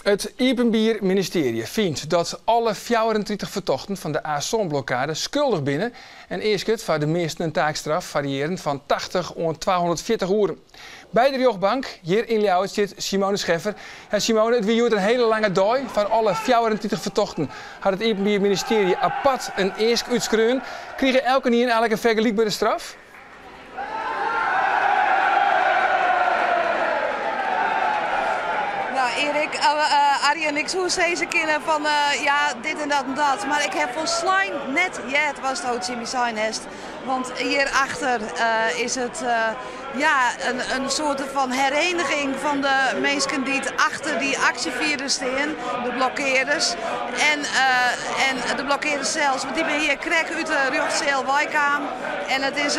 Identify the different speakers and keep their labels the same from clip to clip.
Speaker 1: Het Iepenbier ministerie vindt dat alle 34 vertochten van de ASOM-blokkade schuldig binnen en eerst voor de meesten een taakstraf variëren van 80 tot 240 uren. Bij de rechtbank, hier in Ljouwert, zit Simone Scheffer. En Simone, het was een hele lange dag. Van alle 34 vertochten had het Iepenbier ministerie apart een eerst uitschreeuwen. Kregen elke niet eigenlijk een vergelijkbare straf?
Speaker 2: Erik, Arie en ik zo zeggen kennen van ja, dit en dat en dat. Maar ik heb volslijn net het was het Jimmy Seinest. Want hierachter is het ja, een soort van hereniging van de mensen die achter die actievierders staan, de blokkeerders. En de blokkeerders zelfs, want die ben hier krek uit de Rugzeel Wijkaam. En het is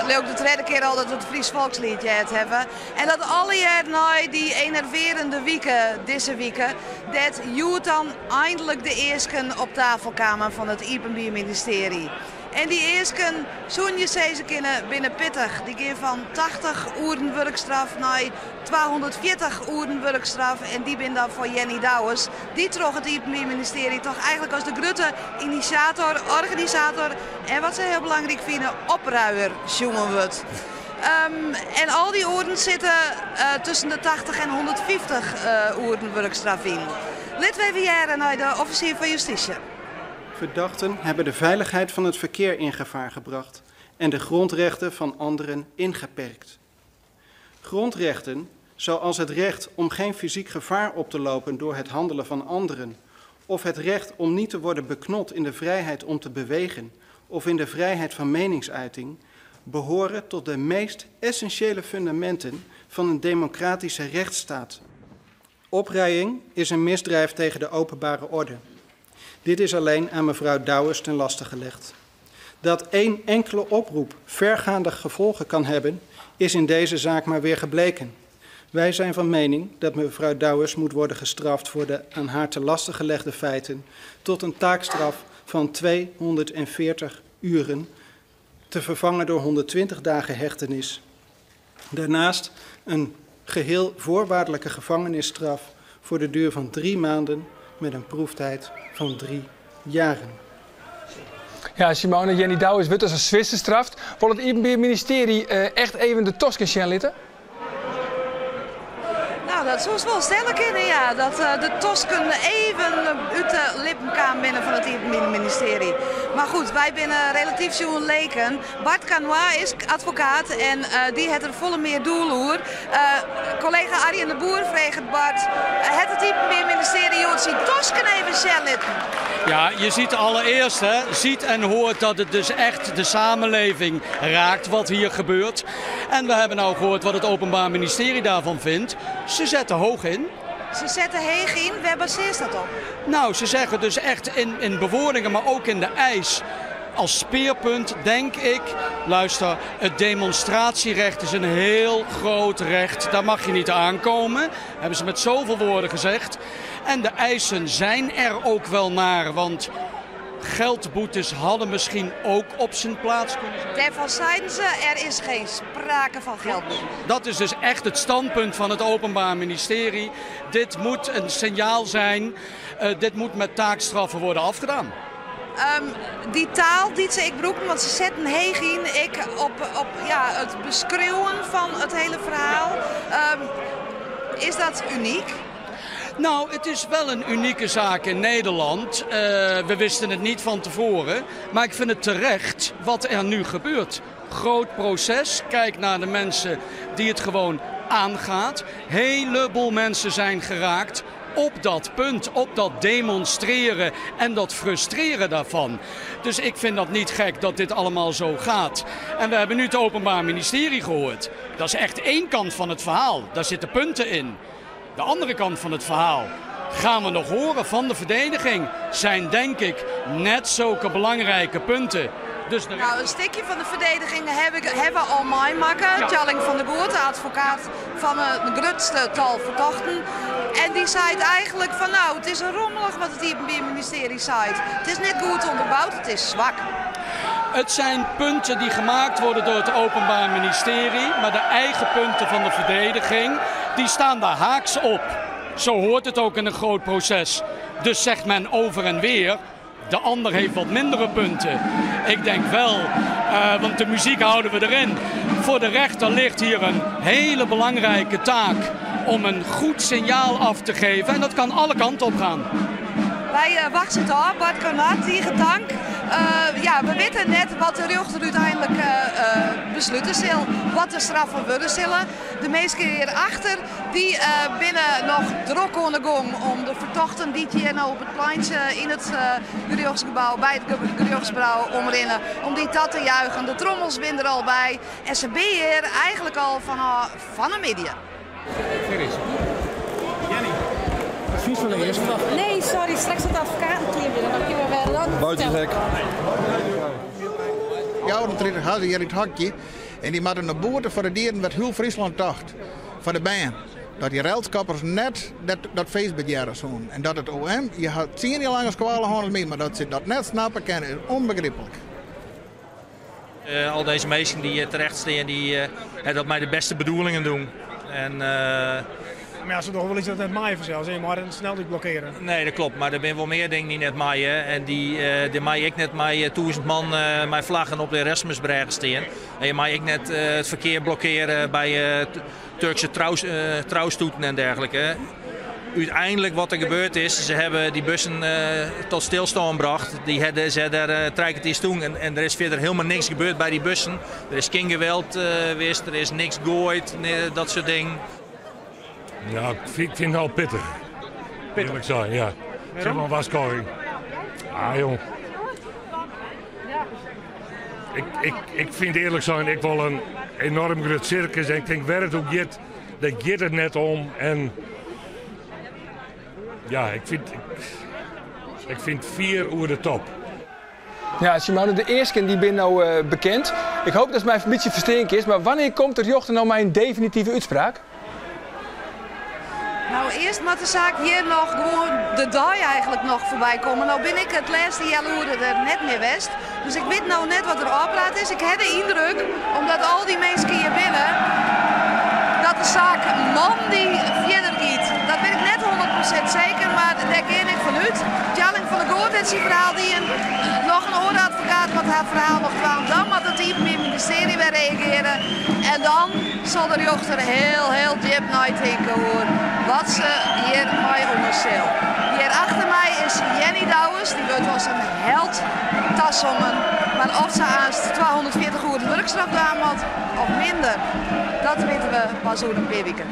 Speaker 2: leuk de tweede keer al dat we het Fries volkslied hebben. En dat alle jaren na die enerverende weken, deze weken, dat joert dan eindelijk de eerste op tafelkamer van het Iepenbier ministerie. En die eerste, zo'n je ze kunnen binnen pittig, die gaan van 80 uren werkstraf naar 240 uren werkstraf. En die ben dan voor Jenny Douwes, die trok het Iepenbier ministerie toch eigenlijk als de grote initiator, organisator en wat ze heel belangrijk vinden, opruier jongen wordt. En al die uren zitten tussen de 80 en 150 uren werkstraf in. Laten we even jaren naar de officier van justitie.
Speaker 3: Verdachten hebben de veiligheid van het verkeer in gevaar gebracht en de grondrechten van anderen ingeperkt. Grondrechten, zoals het recht om geen fysiek gevaar op te lopen door het handelen van anderen, of het recht om niet te worden beknot in de vrijheid om te bewegen of in de vrijheid van meningsuiting, behoren tot de meest essentiële fundamenten van een democratische rechtsstaat. Opruiing is een misdrijf tegen de openbare orde. Dit is alleen aan mevrouw Douwes ten laste gelegd. Dat één enkele oproep vergaande gevolgen kan hebben, is in deze zaak maar weer gebleken. Wij zijn van mening dat mevrouw Douwes moet worden gestraft voor de aan haar te laste gelegde feiten tot een taakstraf van 240 uren, te vervangen door 120 dagen hechtenis. Daarnaast een geheel voorwaardelijke gevangenisstraf voor de duur van 3 maanden met een proeftijd van 3 jaren.
Speaker 1: Ja, Simone, Jenny Douwes wordt als een Zwitser straft. Wil het Iepenbier ministerie echt even de Tosken litten?
Speaker 2: Nou, dat zou wel stellen kunnen, ja. Dat de Tosken even uit de lippen kwamen binnen van het ministerie. Maar goed, wij zijn relatief zo'n leken. Bart Canois is advocaat en die heeft er volle meer doeloer. Collega Arjen de Boer vreegt Bart, het ministerie joh, zien Tosken even litten.
Speaker 4: Ja, je ziet allereerst, ziet en hoort dat het dus echt de samenleving raakt wat hier gebeurt. En we hebben nou gehoord wat het Openbaar Ministerie daarvan vindt. Ze zetten hoog in.
Speaker 2: Ze zetten heeg in, waar baseert dat op?
Speaker 4: Nou, ze zeggen dus echt in bewoordingen, maar ook in de eis. Als speerpunt denk ik, luister, het demonstratierecht is een heel groot recht. Daar mag je niet aankomen, hebben ze met zoveel woorden gezegd. En de eisen zijn er ook wel naar, want geldboetes hadden misschien ook op zijn plaats kunnen zijn.
Speaker 2: Daarvan zeiden ze, er is geen sprake van geldboete.
Speaker 4: Dat is dus echt het standpunt van het Openbaar Ministerie. Dit moet een signaal zijn, dit moet met taakstraffen worden afgedaan.
Speaker 2: Die taal die ze ik broeken, want ze zetten heeg in op ja, het beschreeuwen van het hele verhaal. Is dat uniek?
Speaker 4: Nou, het is wel een unieke zaak in Nederland. We wisten het niet van tevoren. Maar ik vind het terecht wat er nu gebeurt. Groot proces. Kijk naar de mensen die het gewoon aangaat. Heleboel mensen zijn geraakt op dat punt, op dat demonstreren en dat frustreren daarvan. Dus ik vind dat niet gek dat dit allemaal zo gaat. En we hebben nu het Openbaar Ministerie gehoord. Dat is echt één kant van het verhaal. Daar zitten punten in. De andere kant van het verhaal gaan we nog horen van de verdediging. Zijn denk ik net zulke belangrijke punten. Dus
Speaker 2: nou, een stukje van de verdediging hebben we al meemaken. Ja. Tjalling van der Goort, de advocaat van de grootste tal verdachten. En die zei eigenlijk van nou, het is een rommelig wat het Iepenbier ministerie zei. Het is niet goed onderbouwd, het is zwak.
Speaker 4: Het zijn punten die gemaakt worden door het Openbaar Ministerie, maar de eigen punten van de verdediging, die staan daar haaks op. Zo hoort het ook in een groot proces. Dus zegt men over en weer, de ander heeft wat mindere punten. Ik denk wel, want de muziek houden we erin. Voor de rechter ligt hier een hele belangrijke taak om een goed signaal af te geven. En dat kan alle kanten op gaan.
Speaker 2: Wij wachten daar, Bart Konat, die gedank. Ja, we weten net wat de rechter uiteindelijk besluiten zal, wat de straffen worden zullen. De meesten hierachter, die binnen nog druk aan de gang om de vertochten die hier nou op het pleintje in het gerechtsgebouw, bij het gerechtsgebouw omrennen, om die dat te juichen. De trommels zijn er al bij en ze ben hier eigenlijk al van de media.
Speaker 5: Advies van de eerste dag?
Speaker 6: Nee, sorry, straks het advocatenklimmen. Dan kunnen we wel laten.
Speaker 5: Buiten het hek.
Speaker 7: Ja, dan hadden hier het hakje. En die hadden een boete voor de dieren wat heel Friesland dacht. Voor de band. Dat die railskappers net dat feest bedjaren zo'n. En dat het OM, je had 10 jaar lang squalenhandel mee, maar dat ze dat net snappen kennen, is onbegrijpelijk.
Speaker 8: Al deze mensen die terecht staan, die dat mij de beste bedoelingen doen. En,
Speaker 9: maar ja, ze toch wel iets dat net maaien vanzelf, maar snel niet blokkeren.
Speaker 8: Nee, dat klopt, maar er zijn wel meer dingen die net maaien. En die maai ik net met 1000 man mijn vlaggen op de Erasmusbrug staan. En je maai ik net het verkeer blokkeren bij Turkse trouwstoeten en dergelijke. Uiteindelijk wat er gebeurd is, ze hebben die bussen tot stilstand gebracht. Ze hebben daar treikertjes toen en er is verder helemaal niks gebeurd bij die bussen. Er is geen geweld geweest, er is niks gegooid, dat soort dingen.
Speaker 10: Ja, ik vind het al pittig. Eerlijk zijn, ja. Zeg maar waskoring. Ah, jong. Ik vind eerlijk zijn, ik wil een enorm groot circus. En ik denk, waar het ook gaat, dat gaat het net om. En ja, ik vind 4 uur de top.
Speaker 1: Ja, Simone, de eerste die ben nou bekend. Ik hoop dat het mij een beetje versterking is, maar wanneer komt er jochten nou mijn definitieve uitspraak?
Speaker 2: Nou, eerst moet de zaak hier nog gewoon de dag eigenlijk nog voorbij komen. Nou ben ik het laatste jaar er net meer west. Dus ik weet nou net wat er oppraat is. Ik heb de indruk, omdat al die mensen hier binnen, dat de zaak man die verder gaat. Dat weet ik net 100% zeker, maar daar ken ik vanuit. Tjalling van de Goort heeft zijn verhaal die nog een oordadvocaat met haar verhaal nog kwam. Dan moet het team in het ministerie weer reageren. En dan zal de rechter heel diep nadenken hoor. Wat ze hier mij onderstel. Hier achter mij is Jenny Douwes, die wordt als een held tassommen. Maar of ze aanst 240 uur de werkstraf daan had of minder, dat weten we pas over een paar weken.